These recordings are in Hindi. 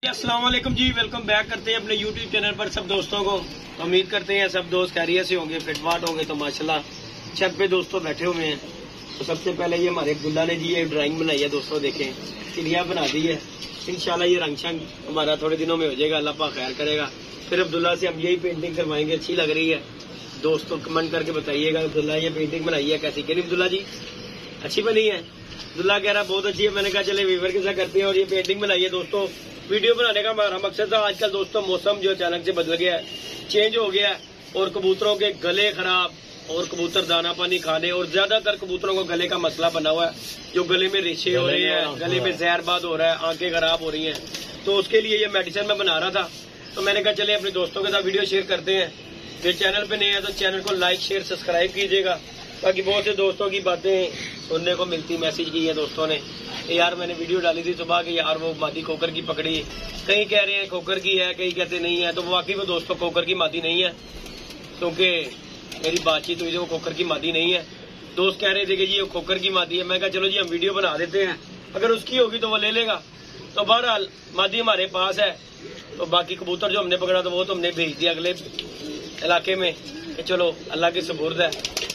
अस्सलाम वालेकुम जी, वेलकम बैक करते हैं अपने YouTube चैनल पर सब दोस्तों को। तो उम्मीद करते हैं सब दोस्त खैरियत से होंगे, फिटफाट होंगे। तो माशाल्लाह छत पे दोस्तों बैठे हुए हैं। तो सबसे पहले ये हमारे अब्दुल्ला ने जी ये ड्राइंग बनाई है दोस्तों, देखें चिड़िया बना दी है। इंशाल्लाह ये रंग शंग हमारा थोड़े दिनों में हो जाएगा, अल्लाह पाक खैर करेगा। फिर अब्दुल्ला से हम यही पेंटिंग करवाएंगे, अच्छी लग रही है दोस्तों, कमेंट करके बताइएगा अब्दुल्ला ये पेंटिंग बनाई है कैसी, कह रही अब्दुल्ला जी अच्छी बनी है। अब्दुल्ला कह रहा बहुत अच्छी है। मैंने कहा चले वीवर के साथ करते हैं। और ये पेंटिंग बनाई है दोस्तों, वीडियो बनाने का हमारा मकसद था। आजकल दोस्तों मौसम जो अचानक से बदल गया है, चेंज हो गया है, और कबूतरों के गले खराब और कबूतर दाना पानी खाने, और ज्यादातर कबूतरों को गले का मसला बना हुआ है, जो गले में रेशे हो रहे हैं, गले में जहरबाद हो रहा है, आंखें खराब हो रही हैं। तो उसके लिए ये मेडिसिन मैं बना रहा था। तो मैंने कहा चले अपने दोस्तों के साथ वीडियो शेयर करते हैं। जो चैनल पे नए हैं तो चैनल को लाइक शेयर सब्सक्राइब कीजिएगा, ताकि बहुत से दोस्तों की बातें सुनने को मिलती। मैसेज की है दोस्तों ने, यार मैंने वीडियो डाली थी सुबह कि यार वो मादी कोकर की पकड़ी, कहीं कह रहे हैं कोकर की है, कहीं कहते नहीं है। तो वाकई वो दोस्तों कोकर की मादी नहीं है, क्योंकि मेरी बातचीत हुई थी, वो कोकर की मादी नहीं है। दोस्त कह रहे थे कि जी वो कोकर की मादी है। मैं कहा चलो जी हम वीडियो बना देते हैं, अगर उसकी होगी तो वो ले लेगा। तो बहरहाल मादी हमारे पास है। तो बाकी कबूतर जो हमने पकड़ा तो वो तो हमने भेज दिया अगले इलाके में कि चलो अल्लाह के सुपुर्द है।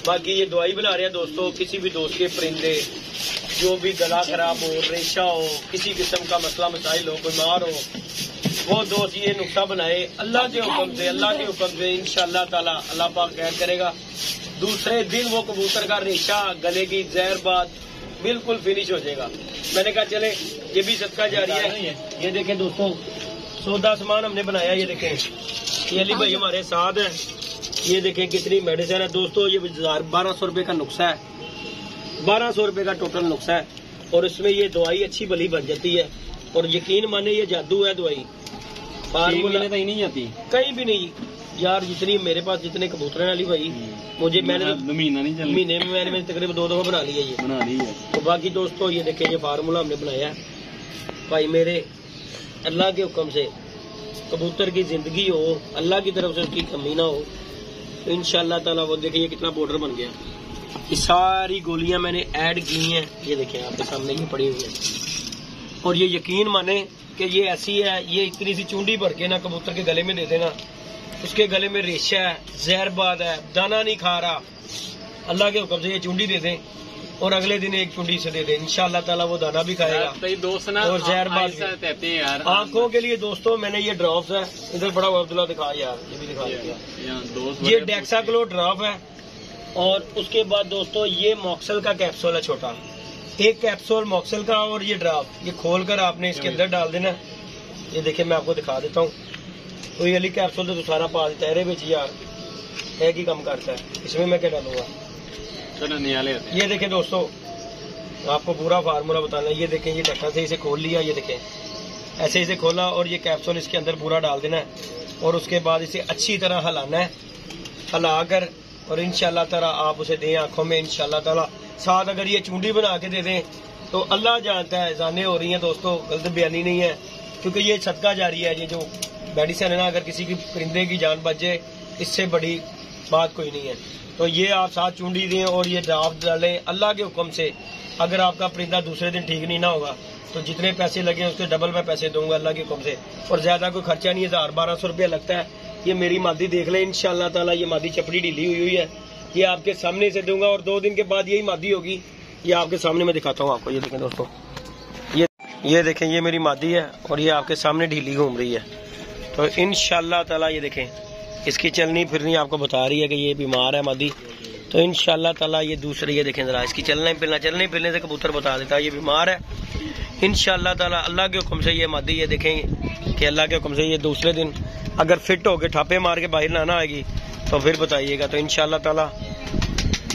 बाकी ये दवाई बना रहे हैं दोस्तों, किसी भी दोस्त के परिंदे जो भी गला खराब हो, रेशा हो, किसी किस्म का मसला मसाइल हो, बीमार हो, वो दोस्त ये नुस्खा बनाए अल्लाह के हुक्म से। अल्लाह के हुक्म से इंशाअल्लाह ताला अल्लाह पाक खैर करेगा। दूसरे दिन वो कबूतर का रेशा, गले की जहरबाद बिल्कुल फिनिश हो जाएगा। मैंने कहा चले ये भी सदका जारी है। ये देखें दोस्तों सौदा सामान हमने बनाया, ये देखें ये अली भाई हमारे साथ है। ये देखें कितनी मेडिसिन है दोस्तों, ये 1200 रुपए का नुस्खा है, 1200 रुपए का टोटल नुस्खा है। और इसमें ये दवाई अच्छी भली बन जाती है। और यकीन माने ये जादू है दवाई, फार्मूला तो ही नहीं आती कहीं भी नहीं यार। जितनी मेरे पास जितने कबूतर हैं अली भाई, मुझे मैंने महीने में मैंने तकरीबन 2 दफा बना ली है। तो बाकी दोस्तों ये देखें ये फार्मूला हमने बनाया है भाई मेरे, अल्लाह के हुक्म से कबूतर की जिंदगी हो, अल्लाह की तरफ से उसकी कमी ना हो, तो इंशाअल्लाह ताला। वो देखिए ये कितना बॉर्डर बन गया। ये सारी गोलियां मैंने ऐड की हैं, ये देखें आपके सामने ये पड़ी हुई है। और ये यकीन माने कि ये ऐसी है, ये इतनी सी चूंडी भर के ना कबूतर के गले में दे देना, उसके गले में रेशा है, जहरबाद है, दाना नहीं खा रहा, अल्लाह के हुक्म से ये चूंडी दे दें और अगले दिन एक चुंडी से दे दे, इंशाअल्लाह ताला वो दाना भी खाएगा दोस्त ना। और जहरबाद यार आंखों के लिए दोस्तों मैंने ये ड्रॉप्स है, इधर बड़ा अब्दुल्ला दिखा यार, ये भी दिखा दिया। ये डेक्साक्लो ड्रॉप है। और उसके बाद दोस्तों ये मॉक्सल का कैप्सूल है छोटा, एक कैप्सूल मॉक्सल का, और ये ड्रॉप ये खोल कर आपने इसके अंदर डाल देना। ये देखिए मैं आपको दिखा देता हूँ। तो ये अली कैप्सूल तो सारा पास तेरे बेच यार एक ही कम करता है, इसमें मैं क्या डालूंगा। ये देखें दोस्तों आपको पूरा फार्मूला बताना। ये देखें ये ढक्कन से इसे खोल लिया, ये देखें ऐसे इसे खोला और ये कैप्सूल इसके अंदर पूरा डाल देना है। और उसके बाद इसे अच्छी तरह हिलाना है, हिला कर और इंशाअल्लाह ताला आप उसे दें आंखों में इंशाअल्लाह ताला। साथ अगर ये चूंडी बना के दे दें तो अल्लाह जानता है जाने हो रही है दोस्तों, गलत बयानी नहीं है, क्योंकि ये सदका जारी है। ये जो मेडिसिन है ना, अगर किसी की परिंदे की जान बच जाए इससे बड़ी बात कोई नहीं है। तो ये आप साथ चूंडी दें और ये ड्राफ्ट डालें अल्लाह के हुक्म से। अगर आपका परिंदा दूसरे दिन ठीक नहीं ना होगा तो जितने पैसे लगे उसके डबल मैं पैसे दूंगा अल्लाह के हुक्म से। और ज्यादा कोई खर्चा नहीं है, 1000-1200 रुपया लगता है। ये मेरी मादी देख लें इंशाअल्लाह ताला, ये मादी चपड़ी ढीली हुई है, ये आपके सामने से दूंगा। और 2 दिन के बाद यही मादी होगी, ये आपके सामने मैं दिखाता हूँ आपको। ये देखें दोस्तों ये देखें ये मेरी मादी है और ये आपके सामने ढीली घूम रही है। तो इंशाअल्लाह ताला ये देखें इसकी चलनी फिरनी आपको बता रही है कि ये बीमार है मादी। तो इंशाअल्लाह ताला ये दूसरे ये देखें जरा इसकी चलने फिरने से कबूतर बता देता है ये बीमार है। इंशाअल्लाह ताला अल्लाह के हुक्म से ये मादी ये देखें कि अल्लाह के हुक्म से ये दूसरे दिन अगर फिट होके ठापे मार के बाहर ना आएगी तो फिर बताइएगा। तो इंशाअल्लाह ताला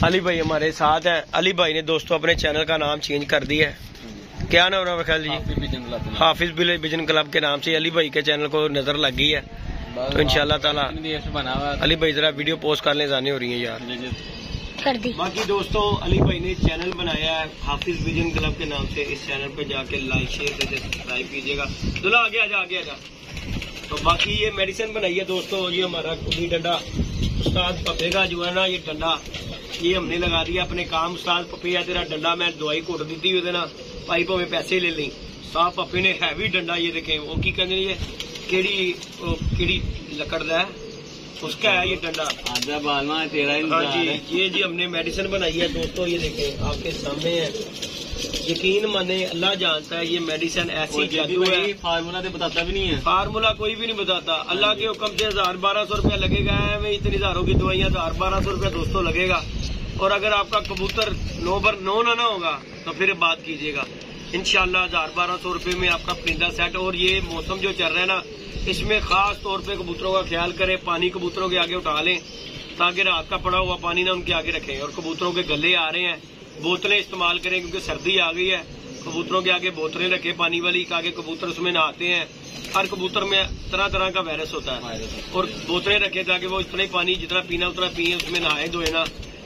अली भाई हमारे साथ हैं। अली भाई ने दोस्तों अपने चैनल का नाम चेंज कर दिया है, क्या नाम है ख्याल जी, हाफिज विजन क्लब के नाम से अली भाई के चैनल को नजर लग गई है। तो इंशाअल्लाह ताला अली भाई जरा वीडियो पोस्ट करने जाने हो रही है यार कर दी। बाकी दोस्तों अली भाई ने चैनल बनाया है हाफिज विजन क्लब के नाम से, इस चैनल पे जाके लाइक शेयर करके सब्सक्राइब कीजिएगा। दुल्हा आगे आजा। तो बाकी ये मेडिसिन बनाई है दोस्तों, ये हमारा कुली डंडा उस्ताद पपे का जो है ना, ये डंडा ये हमने लगा दिया अपने काम। उस्ताद पपे तेरा डंडा मैं दवाई घुट दी हुई ना भाई, भावे पैसे ले ली साफ पापे ने हैवी डंडा ये देखें, वो की कहते हैं केड़ी लकड़ दा है उसका है ये डंडा। आजा बालमा तेरा ही। हाँ जी, ये जी हमने मेडिसिन बनाई है दोस्तों, ये देखें आपके सामने है। यकीन माने अल्लाह जानता है ये मेडिसिन ऐसी जादू है, फार्मूला तो बताता भी नहीं है, फार्मूला कोई भी नहीं बताता। अल्लाह के हुक्म से 1000-1200 रुपया लगेगा है, इतनी हजारों की दवाइयाँ 1000-1200 रुपया दोस्तों लगेगा। और अगर आपका कबूतर 9/9 ना होगा तो फिर बात कीजिएगा। इंशाल्लाह 1000-1200 रुपये में आपका परिंदा सेट। और ये मौसम जो चल रहा है ना, इसमें खास तौर पे कबूतरों का ख्याल करें, पानी कबूतरों के आगे उठा लें ताकि रात का पड़ा हुआ पानी ना उनके आगे रखें। और कबूतरों के गले आ रहे हैं, बोतलें इस्तेमाल करें क्योंकि सर्दी आ गई है। कबूतरों के आगे बोतलें रखें पानी वाली, आगे कबूतर उसमें नहाते हैं। हर कबूतर में तरह तरह का वायरस होता है, और बोतलें रखें ताकि वो इतना ही पानी जितना पीना उतना पिए, उसमें नहाए धोए ना।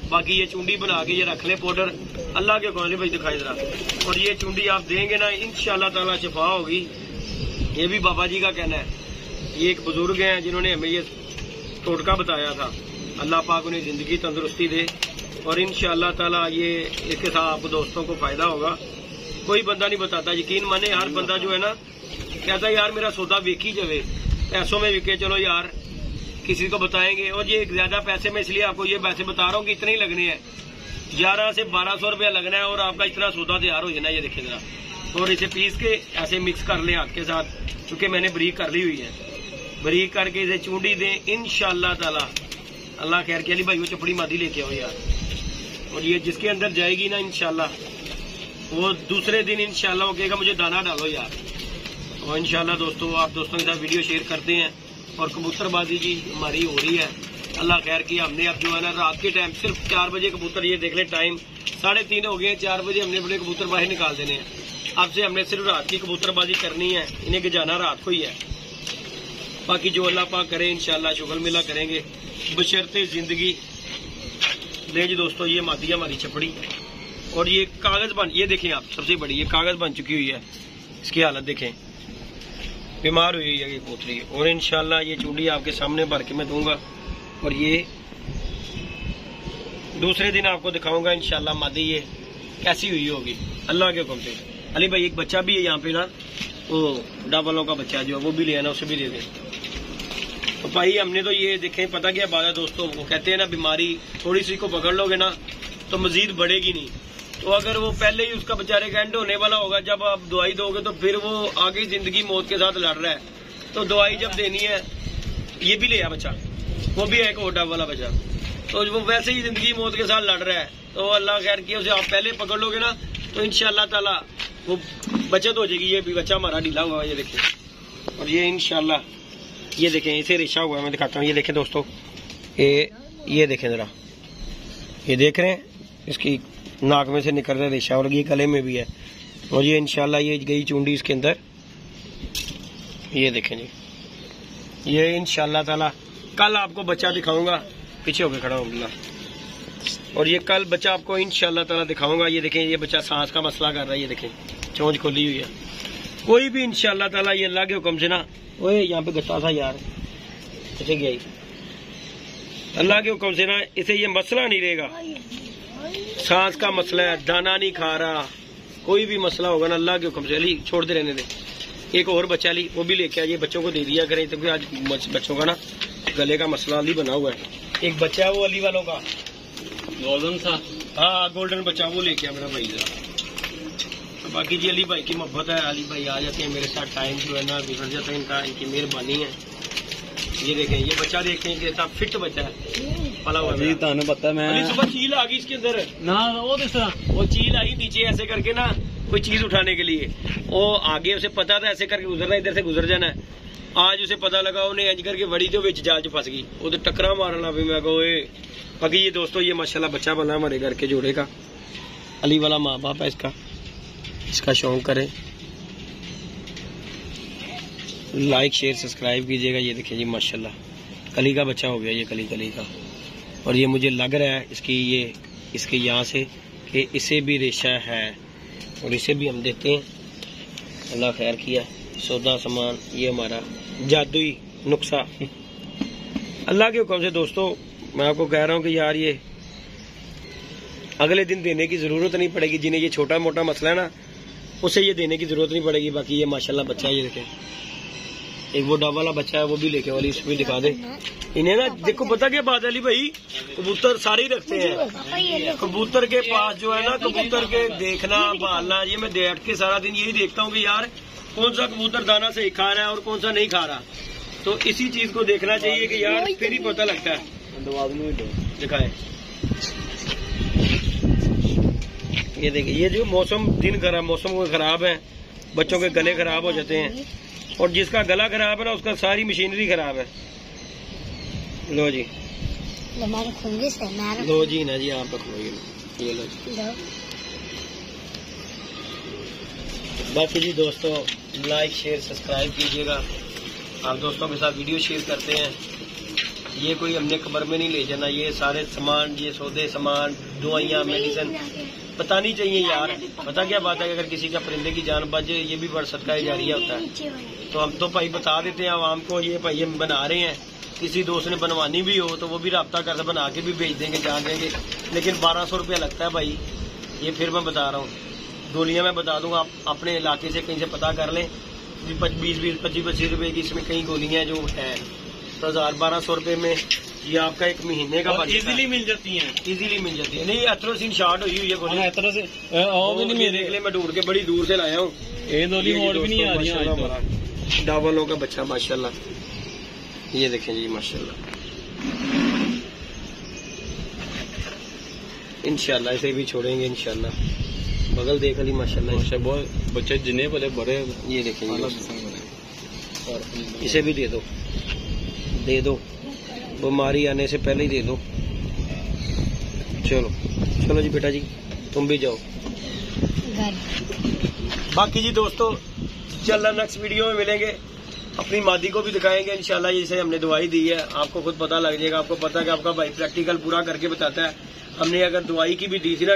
बाकी ये चुंडी बना के ये रख ले पाउडर, अल्लाह के कौन भाई दिखाई जरा। और ये चुंडी आप देंगे ना इंशाल्लाह ताला शिफा होगी, ये भी बाबा जी का कहना है। ये एक बुजुर्ग हैं जिन्होंने हमें ये टोटका बताया था। अल्लाह पाक उन्हें जिंदगी तंदुरुस्ती दे, और इंशाअल्लाह ताला ये इसके साथ आपको दोस्तों को फायदा होगा। कोई बंदा नहीं बताता, यकीन माने हर बंदा जो है ना कहता है यार मेरा सौदा बेची जावे, पैसों में बिके, चलो यार किसी को बताएंगे। और ये ज्यादा पैसे में इसलिए आपको ये पैसे बता रहा हूँ कि इतने ही लगने हैं, 1100 से 1200 रुपया लगना है और आपका इतना सौदा तैयार हो जाना। ये देखें जरा, और इसे पीस के ऐसे मिक्स कर ले हाथ के साथ, क्योंकि मैंने बरीक कर ली हुई है। बरीक करके इसे चूंडी दें इंशाअल्लाह ताला। अल्लाह खैर के लिए भाई वो चपड़ी मादी लेके आओ यार। और ये जिसके अंदर जाएगी ना इंशाल्लाह, वो दूसरे दिन इंशाल्लाह वो कहेगा मुझे दाना डालो यार। और इंशाल्लाह दोस्तों आप दोस्तों के साथ वीडियो शेयर करते हैं। और कबूतरबाजी जी हमारी हो रही है, अल्लाह खैर की। हमने अब जो है ना रात के टाइम सिर्फ 4 बजे कबूतर, ये देख ले टाइम 3:30 हो गए, 4 बजे हमने अपने कबूतर बाहर निकाल देने हैं। अब से हमने सिर्फ रात की कबूतरबाजी करनी है, इन्हें जाना रात को ही है। बाकी जो अल्लाह पाक करे इंशाल्लाह शुगल मिला करेंगे बशर्ते जिंदगी ले जी दोस्तों। ये मादी हमारी चपड़ी, और ये कागज बन, ये देखें आप सबसे बड़ी ये कागज बन चुकी हुई है। इसकी हालत देखें, बीमार हुई है ये पोतरी। और इंशाल्लाह ये चूड़ी आपके सामने भर के मैं दूंगा, और ये दूसरे दिन आपको दिखाऊंगा इंशाल्लाह मादी ये कैसी हुई होगी अल्लाह के हुक्म से। अली भाई एक बच्चा भी है यहाँ पे ना, वो डाबलों का बच्चा जो है वो भी ले आना, उसे भी दे दें। तो भाई हमने तो ये देखें, पता क्या बात है दोस्तों, वो कहते हैं ना बीमारी थोड़ी सी को पकड़ लोगे ना तो मजीद बढ़ेगी नहीं। तो अगर वो पहले ही उसका बेचारे का एंड होने वाला होगा, जब आप दवाई दोगे तो फिर वो आगे जिंदगी मौत के साथ लड़ रहा है। तो दवाई जब देनी है, ये भी ले आ बच्चा, वो भी है एक ओडा वाला बच्चा, तो वो वैसे ही जिंदगी मौत के साथ लड़ रहा है। तो अल्लाह खैर की उसे आप पहले पकड़ लोगे ना तो इंशाअल्लाह ताला वो बचत हो जाएगी। ये भी बच्चा हमारा ढीला हुआ है, ये देखें। और ये इंशाअल्लाह ये देखें, इसे रेशा हुआ है, मैं दिखाता हूँ। ये देखें दोस्तों, ये देखें जरा, ये देख रहे हैं, इसकी नाक में से निकल रहा है रेशा, और ये गले में भी है। और ये इंशाल्लाह ये गई चूंडी इसके अंदर, ये देखें जी। ये इंशाल्लाह ताला कल आपको बच्चा दिखाऊंगा, पीछे होकर खड़ा होगा। और ये कल बच्चा आपको इंशाल्लाह ताला दिखाऊंगा। ये देखें, ये बच्चा सांस का मसला कर रहा है, ये देखें चोंच खोली हुई है। कोई भी इंशाल्लाह ताला ये अल्लाह के हुक्म से ना, ओए यहाँ पे गत्ता था यार, कैसे गया, अल्लाह के हुक्म से ना इसे ये मसला नहीं रहेगा। सांस का मसला है, दाना नहीं खा रहा, कोई भी मसला होगा ना अल्लाह के हुक्म से। अली छोड़ दे रहने दे। एक और बच्चा अली वो भी लेके आइए, बच्चों को दे दिया करें, क्योंकि आज बच्चों का ना गले का मसला अली बना हुआ है। एक बच्चा है वो अली वालों का गोल्डन सा, हाँ गोल्डन बच्चा, वो लेके आ मेरा भाई जरा। बाकी जी अली भाई की मोहब्बत है, अली भाई आ जाते हैं मेरे साथ, टाइम जो है ना गुजर जाता है इनका, इनकी मेहरबानी है। ये देखें, ये बच्चा देखें कि फिट बच्चा है, पला हुआ है। ताने पता मैं सुबह चील आ गई इसके अंदर ना, वो चील आई नीचे ऐसे करके ना कोई चीज उठाने के लिए, वो आगे उसे पता था ऐसे करके गुजरना, इधर से गुजर जाना है। आज उसे पता लगा, उन्हें इंज करके वड़ी तो विच जाल च फंस गई, वो तो टकरा मारना भी। मैं कहो बाकी ये दोस्तों ये माशाल्लाह बच्चा बना हमारे घर के जोड़े का, अली वाला माँ बाप है इसका, इसका शौक करें, लाइक शेयर सब्सक्राइब कीजिएगा। ये देखिए जी माशाल्लाह कली का बच्चा हो गया, ये कली का। और ये मुझे लग रहा है इसके यहाँ से कि इसे भी रेशा है, और इसे भी हम देते हैं। अल्लाह खैर किया, सौदा सामान ये हमारा जादुई नुस्खा अल्लाह के हुक्म से। दोस्तों मैं आपको कह रहा हूँ कि यार ये अगले दिन देने की जरूरत नहीं पड़ेगी, जिन्हें ये छोटा मोटा मसला है ना उसे ये देने की जरूरत नहीं पड़ेगी। बाकी ये माशाल्लाह बच्चा है, ये देखें, एक वो डब वाला बच्चा है, वो भी लेके वाली, इसमें दिखा दे। इन्हें ना देखो, पता क्या बात है अली भाई, कबूतर सारे ही रखते हैं। कबूतर के पास जो है ना, कबूतर के देखना पालना, ये मैं बैठ के सारा दिन यही देखता हूँ कि यार कौन सा कबूतर दाना सही खा रहा है और कौन सा नहीं खा रहा। तो इसी चीज को देखना चाहिए कि यार फिर ही पता लगता है। दिखाए, ये देखिए, ये जो मौसम दिन खराब, मौसम खराब है, बच्चों के गले खराब हो जाते हैं, और जिसका गला खराब है ना उसका सारी मशीनरी खराब है। लो जी, लो जी ना जी, आप रखो ये लो जी। बाकी जी दोस्तों, लाइक शेयर सब्सक्राइब कीजिएगा। आप दोस्तों के साथ वीडियो शेयर करते हैं। ये कोई हमने कब्र में नहीं ले जाना, ये सारे सामान, ये सौदे सामान, दवाइयाँ, मेडिसिन बतानी चाहिए यार। पता क्या बात है, अगर किसी का परिंदे की जान बच जाए, ये भी बड़ा सदका जारिया होता है। तो हम तो भाई बता देते हैं आवाम को, ये भाई हम बना रहे हैं, किसी दोस्त ने बनवानी भी हो तो वो भी राब्ता कर बना के भी भेज देंगे, जान देंगे। लेकिन 1200 रुपया लगता है भाई, ये फिर मैं बता रहा हूँ। गोलियां मैं बता दूंगा, आप अपने इलाके से कहीं से पता कर लें, 20-20, 25-25 रुपए की इसमें कई गोलियां जो है, तो 1000-1200 रुपए में ये आपका एक महीने का इजीली मिल जाती हैं। इजीली मिल जाती है। नहीं, एथरोसिन शॉर्ट हुई है गोली, इस तरह से और भी नहीं देख ले, मैं ढूंढ के बड़ी दूर से लाया हूँ। ये गोली और भी नहीं आ रही है। डावलों का बच्चा माशाल्लाह, ये देखें जी माशाल्लाह, इंशाल्लाह इसे भी छोड़ेंगे इंशाल्लाह। बगल देख ली माशाल्लाह, बहुत बच्चे जिन्हें बोले बड़े, ये देखेंगे, इसे भी दे दो, बीमारी आने से पहले ही दे दो। चलो चलो जी बेटा जी, तुम भी जाओ। बाकी जी दोस्तों, इंशाल्लाह नेक्स्ट वीडियो में मिलेंगे, अपनी मादी को भी दिखाएंगे इंशाल्लाह। जैसे हमने दवाई दी है, आपको खुद पता लग जाएगा। आपको पता है कि आपका भाई प्रैक्टिकल पूरा करके बताता है। हमने अगर दवाई की भी दी थी ना,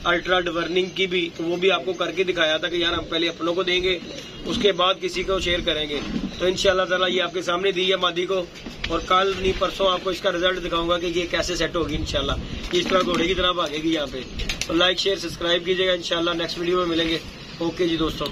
अल्ट्रा डवर्निंग की भी, तो वो भी आपको करके दिखाया था कि यार हम पहले अपनों को देंगे, उसके बाद किसी को शेयर करेंगे। तो इंशाल्लाह ताला ये आपके सामने दी है मादी को, और कल नहीं परसों आपको इसका रिजल्ट दिखाऊंगा कि ये कैसे सेट होगी इंशाल्लाह। इस तरह घोड़े की तरह भागेगी यहाँ पे। तो लाइक शेयर सब्सक्राइब कीजिएगा, इंशाल्लाह नेक्स्ट वीडियो में मिलेंगे। ओके जी दोस्तों।